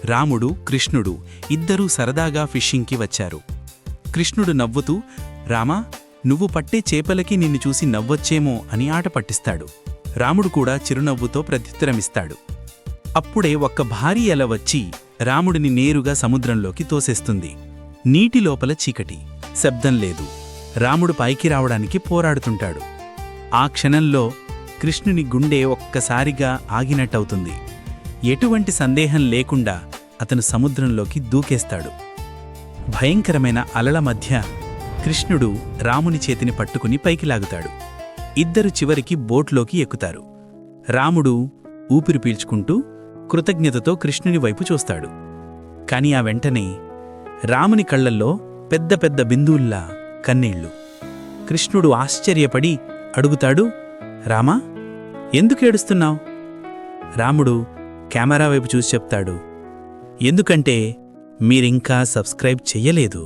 రాముడు కృష్ణుడు ఇద్దరూ సరదాగా ఫిషింగ్కి వచ్చారు. కృష్ణుడు నవ్వుతూ, రామా, నువ్వు పట్టే చేపలకి నిన్ను చూసి నవ్వొచ్చేమో అని ఆట పట్టిస్తాడు. రాముడు కూడా చిరునవ్వుతో ప్రత్యుత్తరమిస్తాడు. అప్పుడే ఒక్క భారీ అల వచ్చి రాముడిని నేరుగా సముద్రంలోకి తోసేస్తుంది. నీటి లోపల చీకటి, శబ్దం లేదు. రాముడు పైకి రావడానికి పోరాడుతుంటాడు. ఆ క్షణంలో కృష్ణుని గుండె ఒక్కసారిగా ఆగినట్టవుతుంది. ఎటువంటి సందేహం లేకుండా అతను సముద్రంలోకి దూకేస్తాడు. భయంకరమైన అలల మధ్య కృష్ణుడు రాముని చేతిని పట్టుకుని పైకి లాగుతాడు. ఇద్దరు చివరికి బోట్లోకి ఎక్కుతారు. రాముడు ఊపిరి పీల్చుకుంటూ కృతజ్ఞతతో కృష్ణుని వైపు చూస్తాడు. కాని ఆ వెంటనే రాముని కళ్లల్లో పెద్ద పెద్ద బిందువుల్లా కన్నీళ్లు. కృష్ణుడు ఆశ్చర్యపడి అడుగుతాడు, రామా, ఎందుకేడుస్తున్నావు? రాముడు కెమెరా వైపు చూసి చెప్తాడు, ఎందుకంటే మీరింకా సబ్స్క్రైబ్ చెయ్యలేదు.